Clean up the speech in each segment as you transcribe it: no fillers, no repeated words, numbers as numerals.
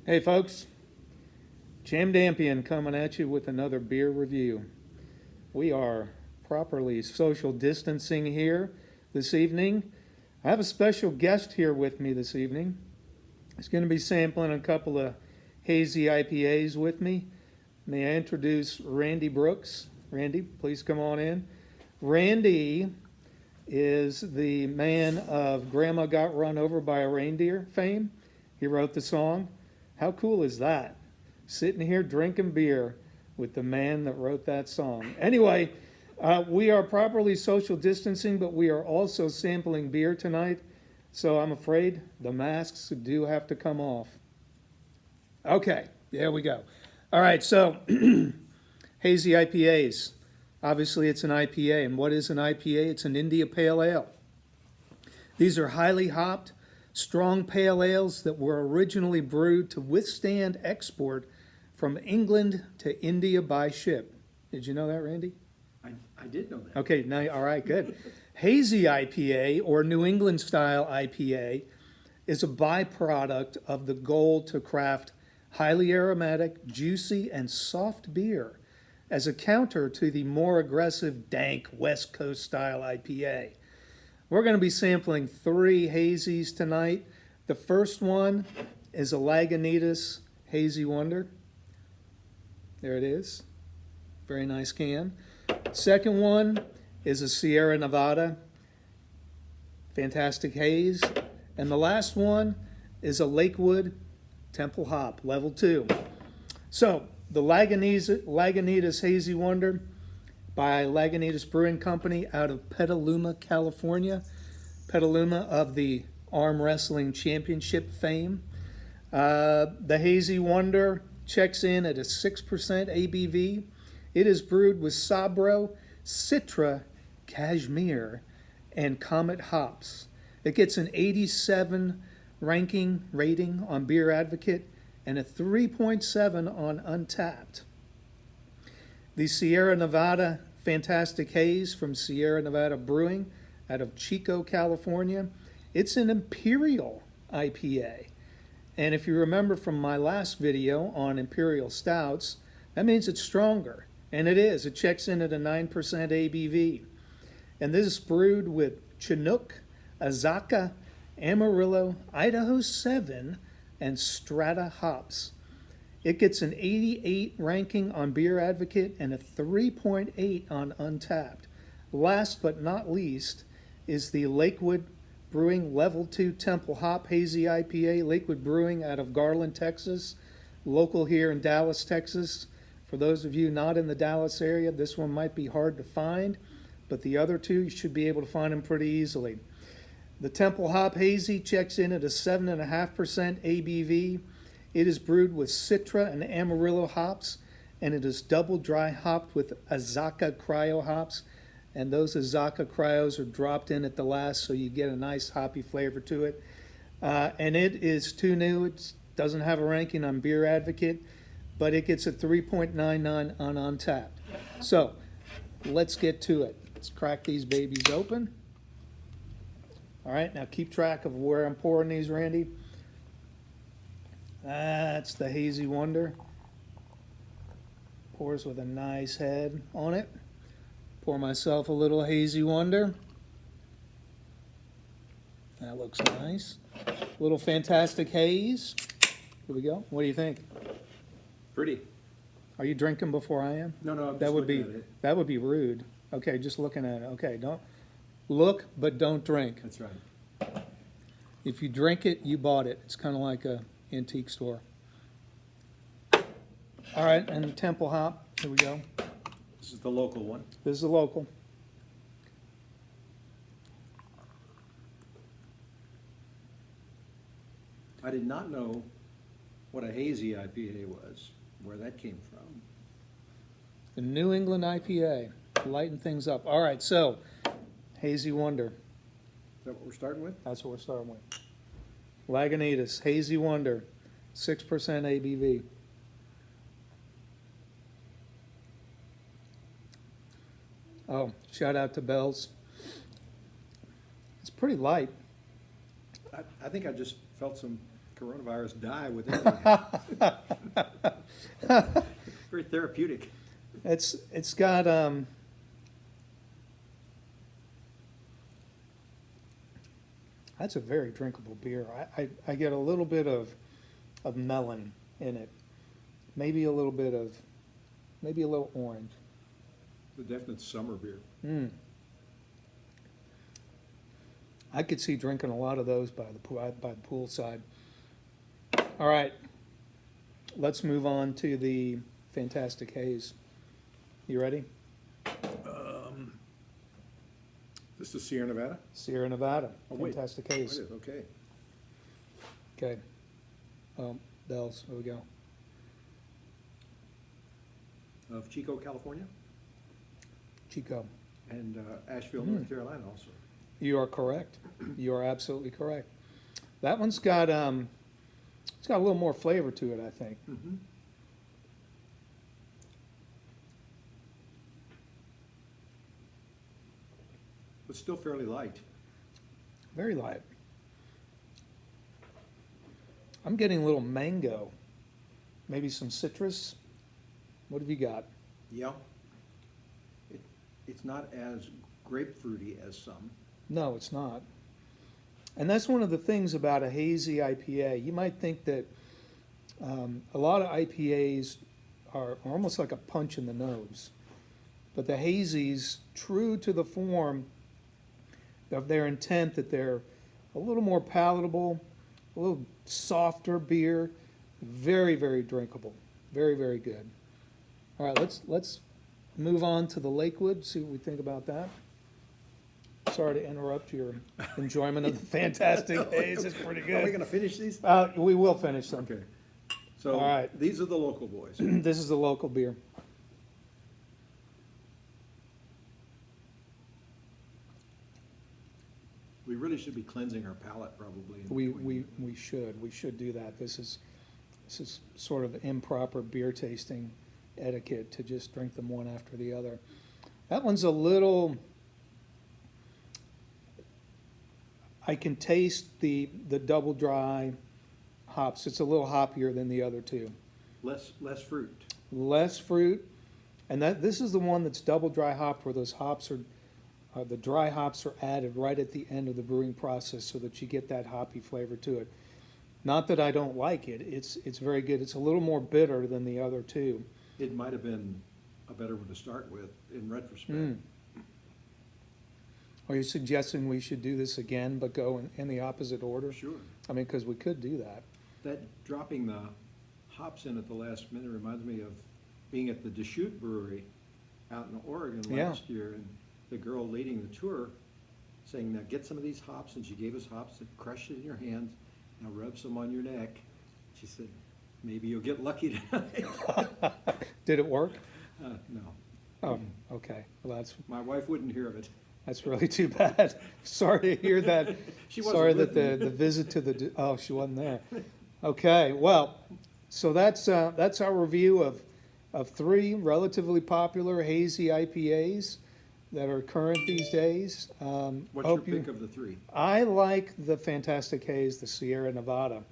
Hey folks, Jam Dampian coming at you with another beer review. We are properly social distancing here this evening. I have a special guest here with me this evening. He's going to be sampling a couple of Hazy IPAs with me. May I introduce Randy Brooks? Randy, please come on in. Randy is the man of Grandma Got Run Over by a Reindeer fame. He wrote the song. How cool is that? Sitting here drinking beer with the man that wrote that song. Anyway, we are properly social distancing, but we are also sampling beer tonight. So I'm afraid the masks do have to come off. Okay, there we go. All right, so Hazy IPAs. Obviously, it's an IPA. And what is an IPA? It's an India Pale Ale. These are highly hopped, strong pale ales that were originally brewed to withstand export from England to India by ship. Did you know that, Randy? I did know that. Okay, now, all right, good. Hazy IPA, or New England style IPA, is a byproduct of the goal to craft highly aromatic, juicy, and soft beer as a counter to the more aggressive, dank West Coast style IPA. We're going to be sampling 3 hazies tonight. The first one is a Lagunitas Hazy Wonder. There it is. Very nice can. Second one is a Sierra Nevada Fantastic Haze. And the last one is a Lakewood Temple Hop, level 2. So, the Lagunitas Hazy Wonder by Lagunitas Brewing Company out of Petaluma, California. Petaluma of the Arm Wrestling Championship fame. The Hazy Wonder checks in at a 6% ABV. It is brewed with Sabro, Citra, Cashmere, and Comet hops. It gets an 87 rating on Beer Advocate and a 3.7 on Untapped. The Sierra Nevada Fantastic Haze from Sierra Nevada Brewing out of Chico, California. It's an Imperial IPA. And if you remember from my last video on Imperial Stouts, that means it's stronger. And it is. It checks in at a 9% ABV. And this is brewed with Chinook, Azaka, Amarillo, Idaho 7, and Strata hops. It gets an 88 ranking on Beer Advocate and a 3.8 on Untapped. Last but not least is the Lakewood Brewing Level 2 Temple Hop Hazy IPA. Lakewood Brewing out of Garland, Texas. Local here in Dallas, Texas. For those of you not in the Dallas area, this one might be hard to find, but the other two, you should be able to find them pretty easily. The Temple Hop Hazy checks in at a 7.5% ABV. It is brewed with Citra and Amarillo hops, and it is double dry hopped with Azaka Cryo hops. And those Azaka Cryos are dropped in at the last, so you get a nice hoppy flavor to it. And it is too new. It doesn't have a ranking on Beer Advocate, but it gets a 3.99 on Untapped. So let's get to it. Let's crack these babies open. All right, now keep track of where I'm pouring these, Randy. That's the Hazy Wonder. Pours with a nice head on it. Pour myself a little Hazy Wonder. That looks nice. Little Fantastic Haze. Here we go. What do you think? Pretty. Are you drinking before I am? No, I'm That just would looking be at it. that would be rude. Okay, just looking at it. Okay, don't look, but don't drink. That's right. If you drink it, you bought it. It's kind of like a antique store. All right, and Temple Hop. Here we go. This is the local one. This is a local. I did not know what a hazy IPA was, where that came from. The New England IPA. Lighten things up. All right, so Hazy Wonder. Is that what we're starting with? That's what we're starting with. Lagunitas, Hazy Wonder, 6% ABV. Oh, shout out to Bell's. It's pretty light. I think I just felt some Coronavirus die with anything. Very therapeutic. It's got that's a very drinkable beer. I get a little bit of melon in it. Maybe a little bit of maybe a little orange. The definite summer beer. I could see drinking a lot of those by the pool side. All right, let's move on to the Fantastic Haze. You ready? This is Sierra Nevada? Sierra Nevada, Oh, wait. Fantastic Haze. Okay. Okay. Bells, here we go. Of Chico, California, Chico. and Asheville, North Carolina also. You are correct. You are absolutely correct. That one's got it's got a little more flavor to it, I think. Mm-hmm. But still fairly light. Very light. I'm getting a little mango, maybe some citrus. What have you got? Yeah. It's not as grapefruity as some. No, it's not. And that's one of the things about a hazy IPA. You might think that a lot of IPAs are almost like a punch in the nose. But the hazies, true to the form of their intent that they're a little more palatable, a little softer beer, very, very drinkable, very, very good. All right, let's move on to the Lakewood, see what we think about that. Sorry to interrupt your enjoyment of the Fantastic Haze. It's pretty Are we good. going to finish these? We will finish them. Okay. So All right. these are the local boys. This is the local beer. We really should be cleansing our palate probably. in We between. we should do that. This is sort of improper beer tasting etiquette to just drink them one after the other. That one's a little. I can taste the double dry hops. It's a little hoppier than the other two. Less fruit. Less fruit, and this is the one that's double dry hopped, where those hops are. The dry hops are added right at the end of the brewing process so that you get that hoppy flavor to it. Not that I don't like it. It's very good. It's a little more bitter than the other two. It might have been a better one to start with in retrospect. Are you suggesting we should do this again but go in the opposite order? Sure. I mean, because we could do that. That dropping the hops in at the last minute reminds me of being at the Deschutes Brewery out in Oregon Yeah. last year, and the girl leading the tour saying, "Now get some of these hops," and she gave us hops and crushed it in your hands. "Now rub some on your neck." She said, "Maybe you'll get lucky tonight." Did it work? No, Oh, okay. Well, my wife wouldn't hear of it. that's really too bad. Sorry to hear that. She wasn't Sorry with that me. the visit to the, oh, she wasn't there. Okay, well, so that's our review of three relatively popular hazy IPAs that are current these days. What's your pick of the three? I like the Fantastic Haze, the Sierra Nevada.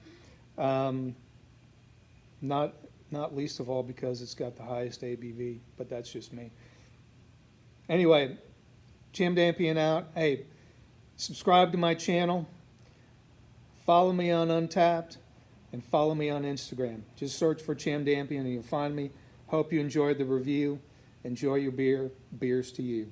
Not least of all because it's got the highest ABV, but that's just me. Anyway, Jim Dampian out. Hey, subscribe to my channel. Follow me on Untapped and follow me on Instagram. Just search for Jim Dampian and you'll find me. Hope you enjoyed the review. Enjoy your beer. Beers to you.